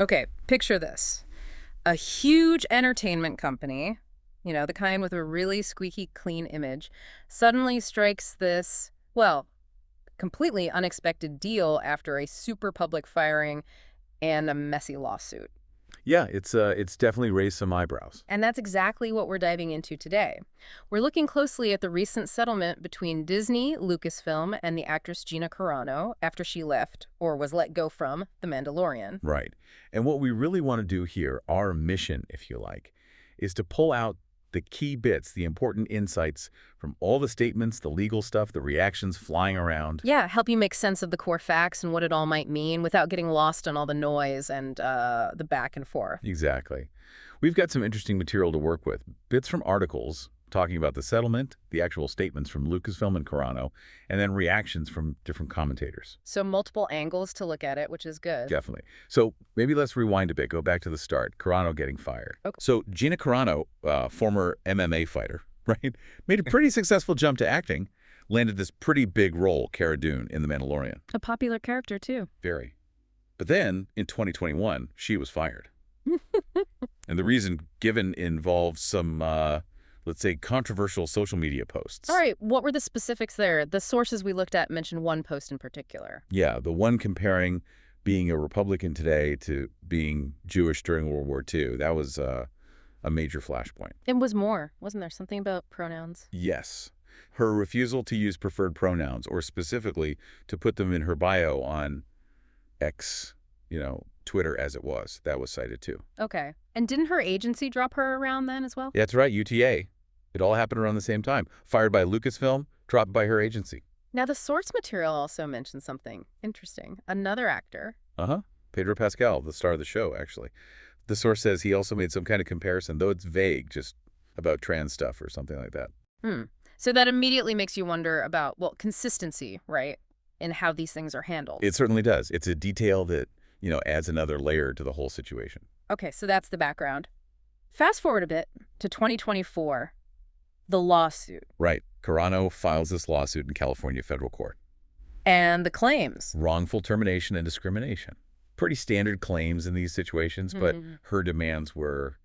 Okay, picture this. A huge entertainment company, the kind with a really squeaky clean image, suddenly strikes this, well, completely unexpected deal after a super public firing and a messy lawsuit. Yeah, it's definitely raised some eyebrows. And that's exactly what we're diving into today. We're looking closely at the recent settlement between Disney, Lucasfilm, and the actress Gina Carano after she left, or was let go from, The Mandalorian. Right. And what we really want to do here, our mission, if you like, is to pull out the key bits, the important insights from all the statements, the legal stuff, the reactions flying around. Yeah, help you make sense of the core facts and what it all might mean without getting lost in all the noise and the back and forth. Exactly. We've got some interesting material to work with. Bits from articles talking about the settlement, the actual statements from Lucasfilm and Carano, and then reactions from different commentators. So multiple angles to look at it, which is good. Definitely. So maybe let's rewind a bit, go back to the start, Carano getting fired. Okay. So Gina Carano, former MMA fighter, right, made a pretty successful jump to acting, landed this pretty big role, Cara Dune, in The Mandalorian. A popular character, too. Very. But then, in 2021, she was fired. And the reason given involved some, let's say, controversial social media posts. All right, what were the specifics there? The sources we looked at mentioned one post in particular. Yeah, the one comparing being a Republican today to being Jewish during World War II. That was a major flashpoint. It was more. Wasn't there something about pronouns? Yes. Her refusal to use preferred pronouns, or specifically to put them in her bio on X, Twitter as it was, that was cited too. Okay. And didn't her agency drop her around then as well? Yeah, that's right, UTA. It all happened around the same time. Fired by Lucasfilm, dropped by her agency. Now, the source material also mentioned something interesting. Another actor. Pedro Pascal, the star of the show, actually. The source says he also made some kind of comparison, though it's vague, just about trans stuff or something like that. So that immediately makes you wonder about, well, consistency, right, in how these things are handled. It certainly does. It's a detail that, adds another layer to the whole situation. Okay, so that's the background. Fast forward a bit to 2024, the lawsuit. Right. Carano files this lawsuit in California federal court. And the claims. Wrongful termination and discrimination. Pretty standard claims in these situations, but her demands were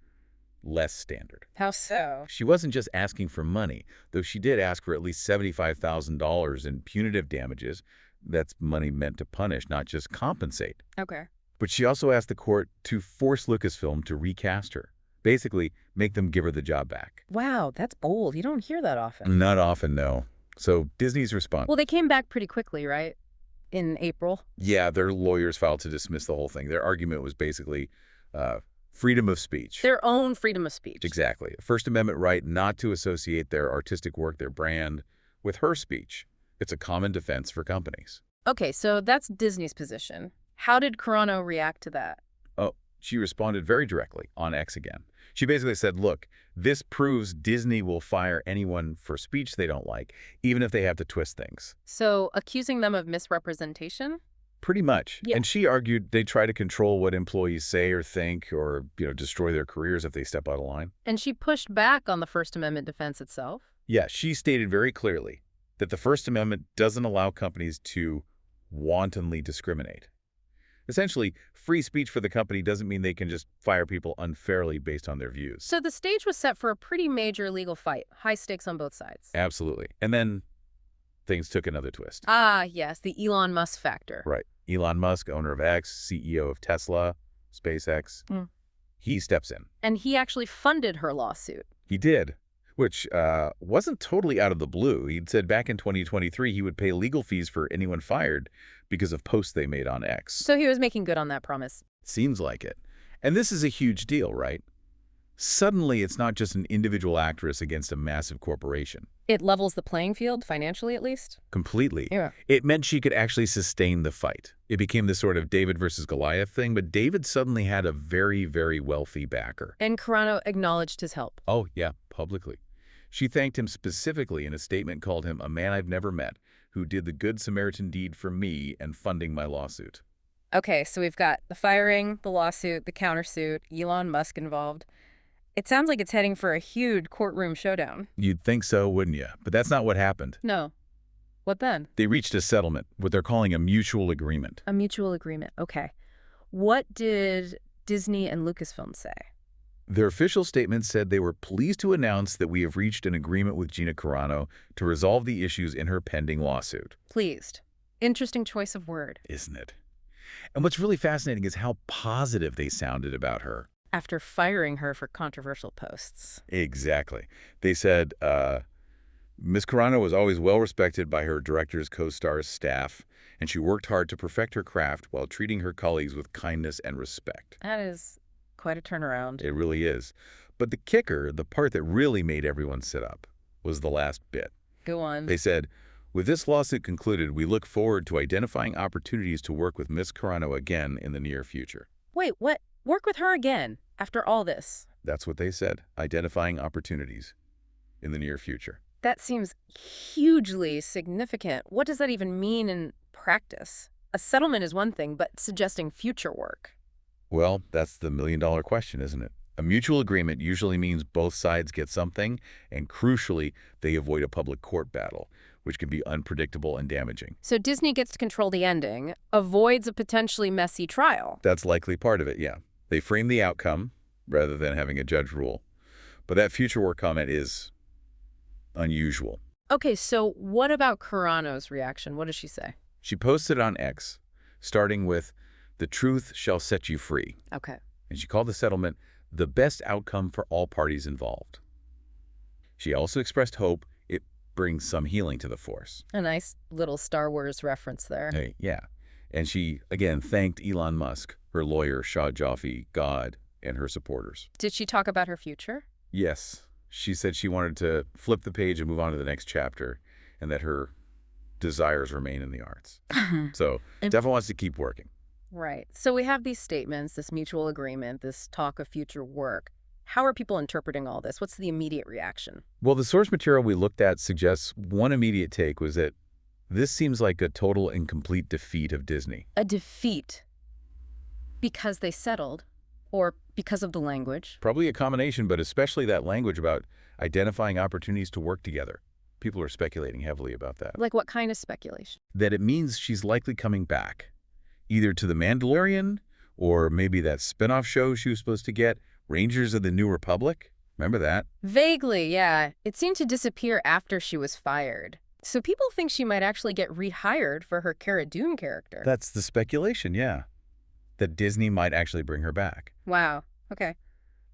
less standard. How so? She wasn't just asking for money, though she did ask for at least $75,000 in punitive damages. That's money meant to punish, not just compensate. Okay. But she also asked the court to force Lucasfilm to recast her. Basically, make them give her the job back. Wow, that's bold. You don't hear that often. Not often, no. So Disney's response. Well, they came back pretty quickly, right? In April. Yeah, their lawyers filed to dismiss the whole thing. Their argument was basically freedom of speech. Their own freedom of speech. Exactly. First Amendment right not to associate their artistic work, their brand, with her speech. It's a common defense for companies. Okay, so that's Disney's position. How did Carano react to that? Oh, she responded very directly on X again. She basically said, look, this proves Disney will fire anyone for speech they don't like, even if they have to twist things. So accusing them of misrepresentation? Pretty much. Yeah. And she argued they try to control what employees say or think or, destroy their careers if they step out of line. And she pushed back on the First Amendment defense itself? Yeah, she stated very clearly that the First Amendment doesn't allow companies to wantonly discriminate. Essentially, free speech for the company doesn't mean they can just fire people unfairly based on their views. So the stage was set for a pretty major legal fight, high stakes on both sides. Absolutely. And then things took another twist. Ah, yes, the Elon Musk factor. Right. Elon Musk, owner of X, CEO of Tesla, SpaceX, he steps in. And he actually funded her lawsuit. He did, which wasn't totally out of the blue. He'd said back in 2023 he would pay legal fees for anyone fired because of posts they made on X. So he was making good on that promise. Seems like it. And this is a huge deal, right? Suddenly, it's not just an individual actress against a massive corporation. It levels the playing field, financially at least? Completely. Yeah. It meant she could actually sustain the fight. It became this sort of David versus Goliath thing, but David suddenly had a very, very wealthy backer. And Carano acknowledged his help. Oh, yeah, publicly. She thanked him specifically in a statement, called him a man I've never met, who did the good Samaritan deed for me and funding my lawsuit. Okay, so we've got the firing, the lawsuit, the countersuit, Elon Musk involved. It sounds like it's heading for a huge courtroom showdown. You'd think so, wouldn't you? But that's not what happened. No. What then? They reached a settlement, what they're calling a mutual agreement. A mutual agreement. Okay. What did Disney and Lucasfilm say? Their official statement said they were pleased to announce that we have reached an agreement with Gina Carano to resolve the issues in her pending lawsuit. Pleased. Interesting choice of word. Isn't it? And what's really fascinating is how positive they sounded about her. After firing her for controversial posts. Exactly. They said, Ms. Carano was always well respected by her directors, co-stars, staff, and she worked hard to perfect her craft while treating her colleagues with kindness and respect. That is quite a turnaround. It really is. But the kicker, the part that really made everyone sit up, was the last bit. Go on. They said, with this lawsuit concluded, we look forward to identifying opportunities to work with Ms. Carano again in the near future. Wait, what? Work with her again after all this? That's what they said, identifying opportunities in the near future. That seems hugely significant. What does that even mean in practice? A settlement is one thing, but suggesting future work. Well, that's the million-dollar question, isn't it? A mutual agreement usually means both sides get something, and crucially, they avoid a public court battle, which can be unpredictable and damaging. So Disney gets to control the ending, avoids a potentially messy trial. That's likely part of it, yeah. They frame the outcome rather than having a judge rule. But that future work comment is unusual. Okay, so what about Carano's reaction? What does she say? She posted on X, starting with, "The truth shall set you free." Okay. And she called the settlement the best outcome for all parties involved. She also expressed hope it brings some healing to the Force. A nice little Star Wars reference there. Hey, yeah. And she, again, thanked Elon Musk, her lawyer, Shah Jaffe, God, and her supporters. Did she talk about her future? Yes. She said she wanted to flip the page and move on to the next chapter, and that her desires remain in the arts. So definitely wants to keep working. Right. So we have these statements, this mutual agreement, this talk of future work. How are people interpreting all this? What's the immediate reaction? Well, the source material we looked at suggests one immediate take was that this seems like a total and complete defeat of Disney. A defeat because they settled or because of the language? Probably a combination, but especially that language about identifying opportunities to work together. People are speculating heavily about that. Like what kind of speculation? That it means she's likely coming back, either to the Mandalorian or maybe that spin-off show she was supposed to get, Rangers of the New Republic. Remember that? Vaguely, yeah. It seemed to disappear after she was fired. So people think she might actually get rehired for her Cara Dune character. That's the speculation, yeah. That Disney might actually bring her back. Wow. Okay.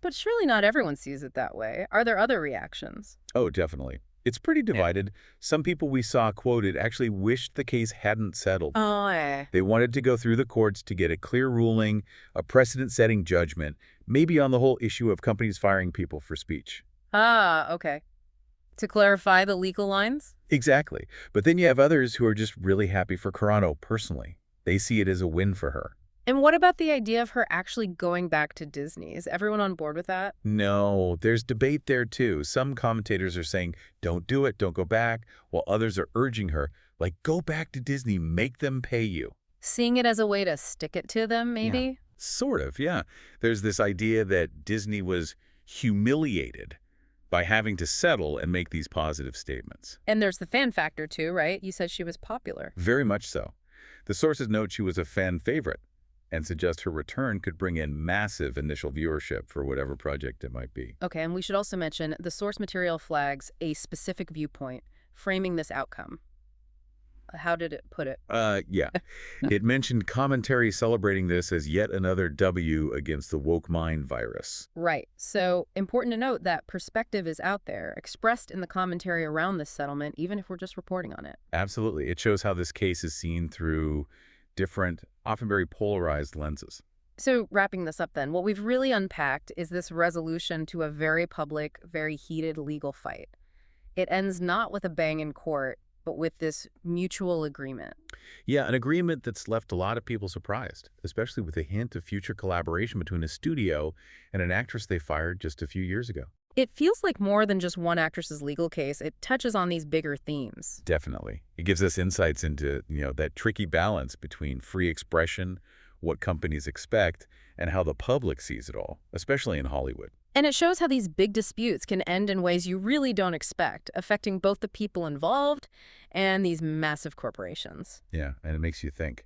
But surely not everyone sees it that way. Are there other reactions? Oh, definitely. It's pretty divided. Yeah. Some people we saw quoted actually wished the case hadn't settled. Oh, yeah. They wanted to go through the courts to get a clear ruling, a precedent-setting judgment, maybe on the whole issue of companies firing people for speech. Ah, okay. To clarify the legal lines? Exactly. But then you have others who are just really happy for Carano personally. They see it as a win for her. And what about the idea of her actually going back to Disney? Is everyone on board with that? No, there's debate there too. Some commentators are saying, don't do it, don't go back, while others are urging her, like, go back to Disney, make them pay you. Seeing it as a way to stick it to them, maybe? Yeah, sort of, yeah. There's this idea that Disney was humiliated by having to settle and make these positive statements. And there's the fan factor too, right? You said she was popular. Very much so. The sources note she was a fan favorite and suggest her return could bring in massive initial viewership for whatever project it might be. Okay, and we should also mention the source material flags a specific viewpoint framing this outcome. How did it put it? Yeah. It mentioned commentary celebrating this as yet another W against the woke mind virus. Right. So important to note that perspective is out there, expressed in the commentary around this settlement, even if we're just reporting on it. Absolutely. It shows how this case is seen through different, often very polarized lenses. So wrapping this up then, what we've really unpacked is this resolution to a very public, very heated legal fight. It ends not with a bang in court, but with this mutual agreement. Yeah, an agreement that's left a lot of people surprised, especially with a hint of future collaboration between a studio and an actress they fired just a few years ago. It feels like more than just one actress's legal case. It touches on these bigger themes. Definitely. It gives us insights into, that tricky balance between free expression, what companies expect, and how the public sees it all, especially in Hollywood. And it shows how these big disputes can end in ways you really don't expect, affecting both the people involved and these massive corporations. Yeah, and it makes you think,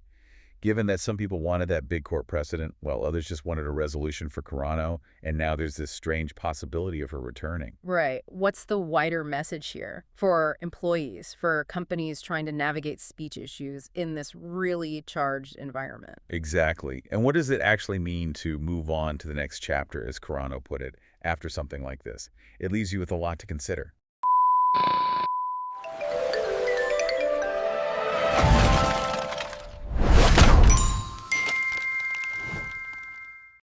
Given that some people wanted that big court precedent, while others just wanted a resolution for Carano, and now there's this strange possibility of her returning. Right. What's the wider message here for employees, for companies trying to navigate speech issues in this really charged environment? Exactly. And what does it actually mean to move on to the next chapter, as Carano put it, after something like this? It leaves you with a lot to consider.